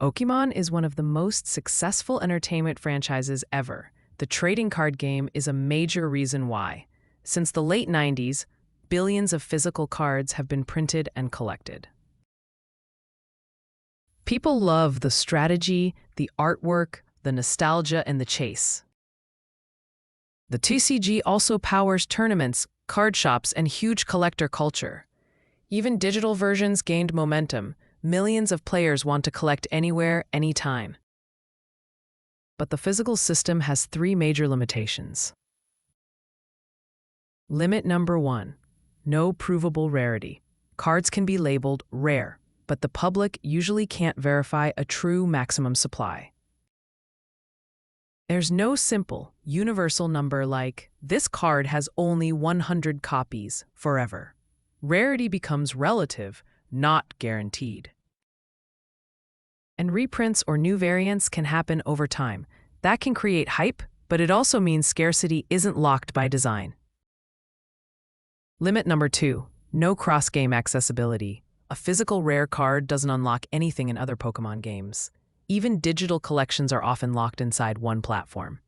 Pokémon is one of the most successful entertainment franchises ever. The trading card game is a major reason why. Since the late 90s, billions of physical cards have been printed and collected. People love the strategy, the artwork, the nostalgia, and the chase. The TCG also powers tournaments, card shops, and huge collector culture. Even digital versions gained momentum. Millions of players want to collect anywhere, anytime. But the physical system has three major limitations. Limit number 1. No provable rarity. Cards can be labeled rare, but the public usually can't verify a true maximum supply. There's no simple, universal number like, this card has only 100 copies forever. Rarity becomes relative, not guaranteed. And reprints or new variants can happen over time. That can create hype, but it also means scarcity isn't locked by design. Limit number 2. No cross-game accessibility. A physical rare card doesn't unlock anything in other Pokémon games. Even digital collections are often locked inside one platform.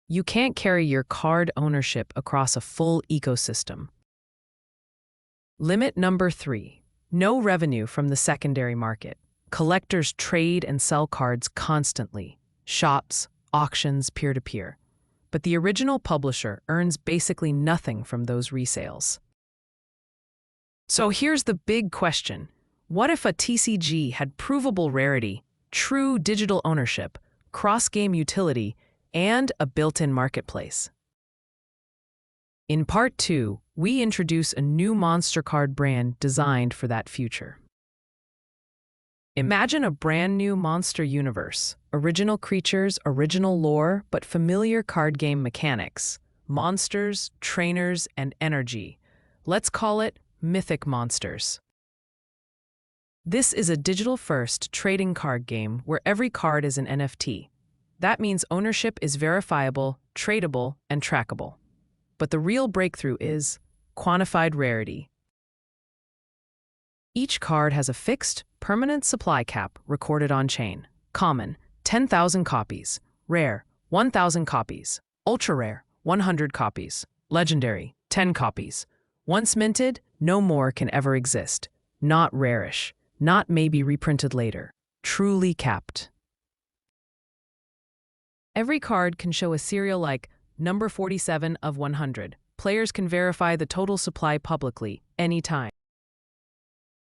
You can't carry your card ownership across a full ecosystem. Limit number 3. No revenue from the secondary market. Collectors trade and sell cards constantly. Shops, auctions, peer-to-peer. But the original publisher earns basically nothing from those resales. So here's the big question. What if a TCG had provable rarity, true digital ownership, cross-game utility, and a built-in marketplace? In Part 2, we introduce a new monster card brand designed for that future. Imagine a brand new monster universe. Original creatures, original lore, but familiar card game mechanics. Monsters, trainers, and energy. Let's call it Mythic Monsters. This is a digital-first trading card game where every card is an NFT. That means ownership is verifiable, tradable, and trackable. But the real breakthrough is quantified rarity. Each card has a fixed, permanent supply cap recorded on-chain. Common, 10,000 copies. Rare, 1,000 copies. Ultra-rare, 100 copies. Legendary, 10 copies. Once minted, no more can ever exist. Not rarish, not maybe reprinted later. Truly capped. Every card can show a serial like number 47 of 100. Players can verify the total supply publicly, anytime.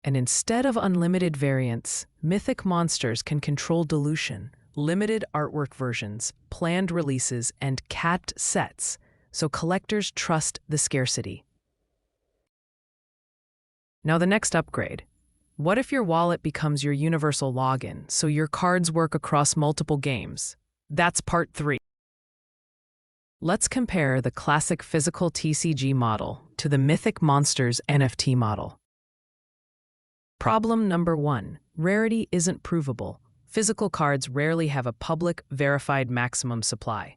And instead of unlimited variants, Mythic Monsters can control dilution, limited artwork versions, planned releases, and capped sets, so collectors trust the scarcity. Now the next upgrade. What if your wallet becomes your universal login, so your cards work across multiple games? That's Part 3. Let's compare the classic physical TCG model to the Mythic Monsters NFT model. Problem number 1. Rarity isn't provable. Physical cards rarely have a public, verified maximum supply.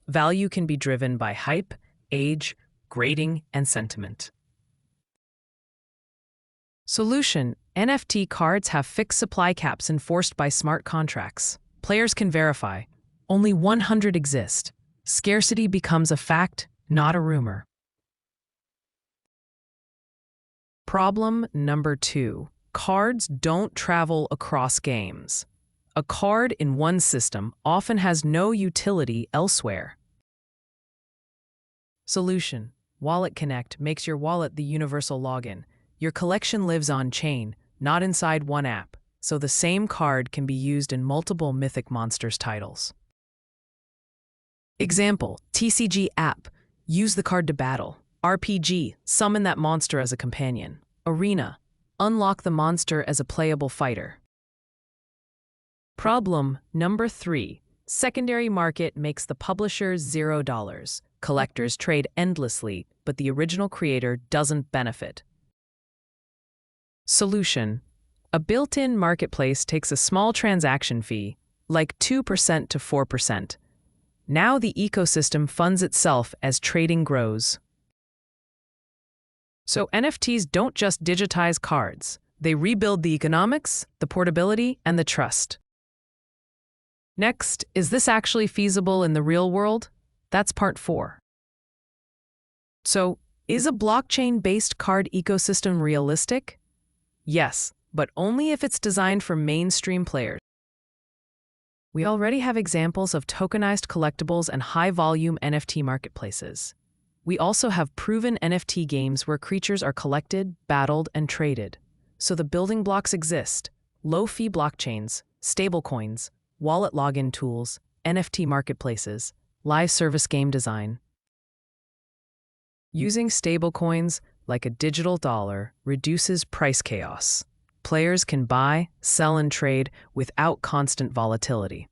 Value can be driven by hype, age, grading, and sentiment. Solution: NFT cards have fixed supply caps enforced by smart contracts. Players can verify. Only 100 exist. Scarcity becomes a fact, not a rumor. Problem number 2. Cards don't travel across games. A card in one system often has no utility elsewhere. Solution: Wallet Connect makes your wallet the universal login. Your collection lives on-chain, not inside one app, so the same card can be used in multiple Mythic Monsters titles. Example: TCG app, use the card to battle. RPG, summon that monster as a companion. Arena, unlock the monster as a playable fighter. Problem number 3. Secondary market makes the publisher $0. Collectors trade endlessly, but the original creator doesn't benefit. Solution: A built-in marketplace takes a small transaction fee, like 2% to 4%. Now the ecosystem funds itself as trading grows. So NFTs don't just digitize cards. They rebuild the economics, the portability, and the trust. Next, is this actually feasible in the real world? That's part 4. So, is a blockchain-based card ecosystem realistic? Yes, but only if it's designed for mainstream players. We already have examples of tokenized collectibles and high-volume NFT marketplaces. We also have proven NFT games where creatures are collected, battled, and traded. So the building blocks exist: low-fee blockchains, stablecoins, wallet login tools, NFT marketplaces, live service game design. Using stablecoins, like a digital dollar, reduces price chaos. Players can buy, sell, and trade without constant volatility.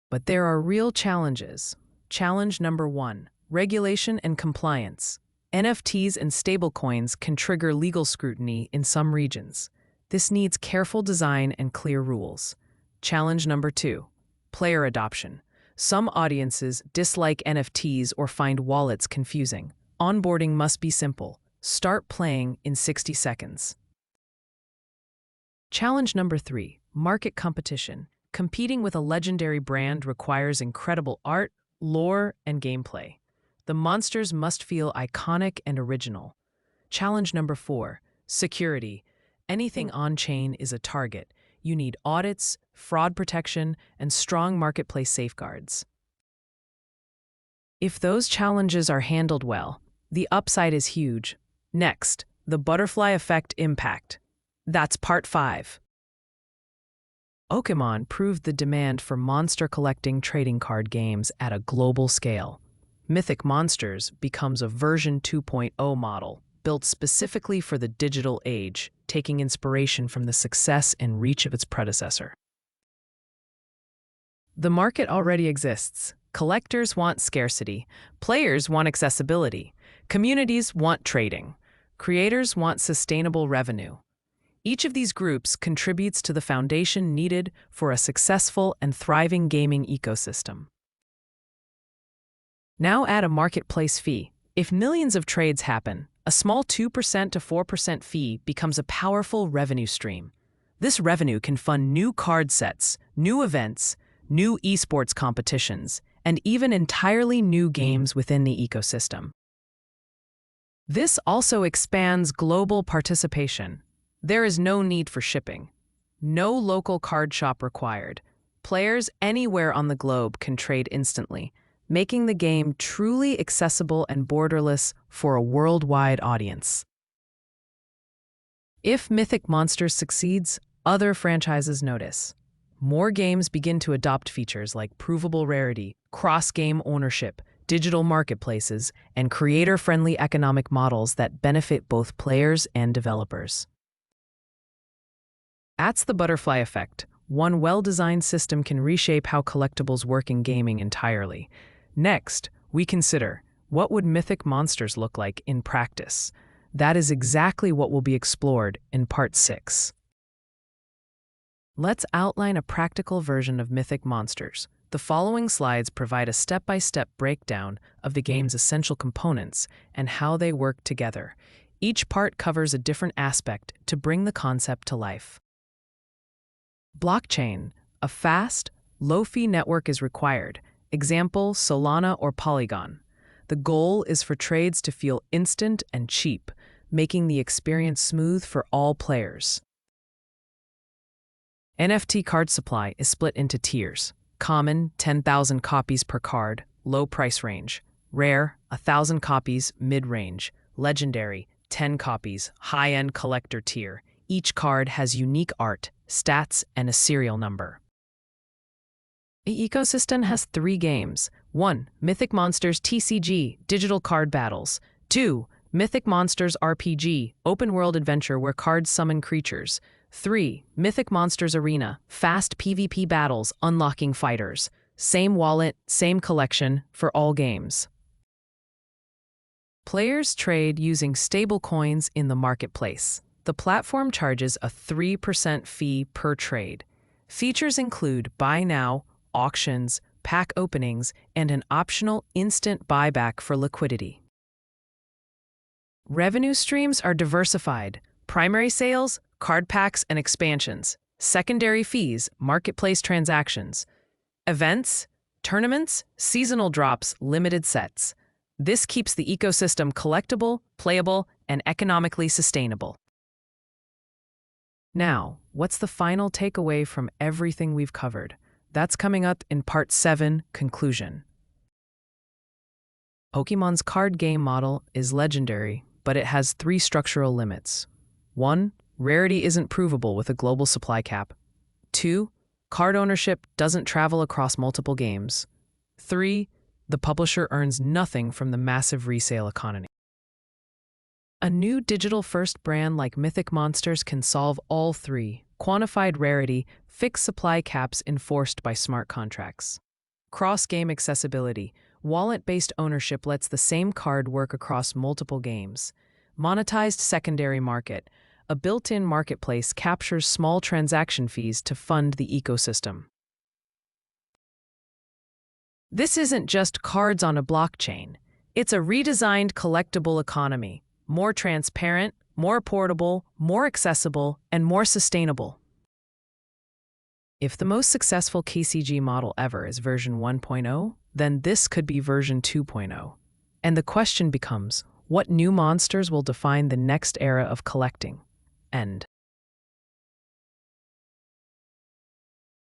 But there are real challenges. Challenge number 1, regulation and compliance. NFTs and stablecoins can trigger legal scrutiny in some regions. This needs careful design and clear rules. Challenge number 2, player adoption. Some audiences dislike NFTs or find wallets confusing. Onboarding must be simple. Start playing in 60 seconds. Challenge number 3, market competition. Competing with a legendary brand requires incredible art, lore, and gameplay. The monsters must feel iconic and original. Challenge number 4, security. Anything on-chain is a target. You need audits, fraud protection, and strong marketplace safeguards. If those challenges are handled well, the upside is huge. Next, the butterfly effect impact. That's part 5. Pokémon proved the demand for monster collecting trading card games at a global scale. Mythic Monsters becomes a version 2.0 model, built specifically for the digital age, taking inspiration from the success and reach of its predecessor. The market already exists. Collectors want scarcity, players want accessibility, communities want trading, creators want sustainable revenue. Each of these groups contributes to the foundation needed for a successful and thriving gaming ecosystem. Now add a marketplace fee. If millions of trades happen, a small 2% to 4% fee becomes a powerful revenue stream. This revenue can fund new card sets, new events, new esports competitions, and even entirely new games within the ecosystem. This also expands global participation. There is no need for shipping. No local card shop required. Players anywhere on the globe can trade instantly, making the game truly accessible and borderless for a worldwide audience. If Mythic Monsters succeeds, other franchises notice. More games begin to adopt features like provable rarity, cross-game ownership, digital marketplaces, and creator-friendly economic models that benefit both players and developers. That's the butterfly effect. One well-designed system can reshape how collectibles work in gaming entirely. Next, we consider, what would Mythic Monsters look like in practice? That is exactly what will be explored in Part 6. Let's outline a practical version of Mythic Monsters. The following slides provide a step-by-step breakdown of the game's essential components and how they work together. Each part covers a different aspect to bring the concept to life. Blockchain. A fast, low-fee network is required. Example, Solana or Polygon. The goal is for trades to feel instant and cheap, making the experience smooth for all players. NFT card supply is split into tiers. Common, 10,000 copies per card, low price range. Rare, 1,000 copies, mid-range. Legendary, 10 copies, high-end collector tier. Each card has unique art, stats, and a serial number. The ecosystem has 3 games. 1. Mythic Monsters TCG, digital card battles. 2. Mythic Monsters RPG, open-world adventure where cards summon creatures. 3. Mythic Monsters Arena, fast PvP battles, unlocking fighters. Same wallet, same collection for all games. Players trade using stablecoins in the marketplace. The platform charges a 3% fee per trade. Features include buy now, auctions, pack openings, and an optional instant buyback for liquidity. Revenue streams are diversified. Primary sales, card packs and expansions. Secondary fees, marketplace transactions. Events, tournaments, seasonal drops, limited sets. This keeps the ecosystem collectible, playable, and economically sustainable. Now, what's the final takeaway from everything we've covered? That's coming up in Part 7, Conclusion. Pokemon's card game model is legendary, but it has 3 structural limits. 1. Rarity isn't provable with a global supply cap. 2. Card ownership doesn't travel across multiple games. 3. The publisher earns nothing from the massive resale economy. A new digital-first brand like Mythic Monsters can solve all 3: quantified rarity, fixed supply caps enforced by smart contracts. Cross-game accessibility. Wallet-based ownership lets the same card work across multiple games. Monetized secondary market. A built-in marketplace captures small transaction fees to fund the ecosystem. This isn't just cards on a blockchain. It's a redesigned collectible economy. More transparent, more portable, more accessible, and more sustainable. If the most successful KCG model ever is version 1.0, then this could be version 2.0. And the question becomes, what new monsters will define the next era of collecting? End.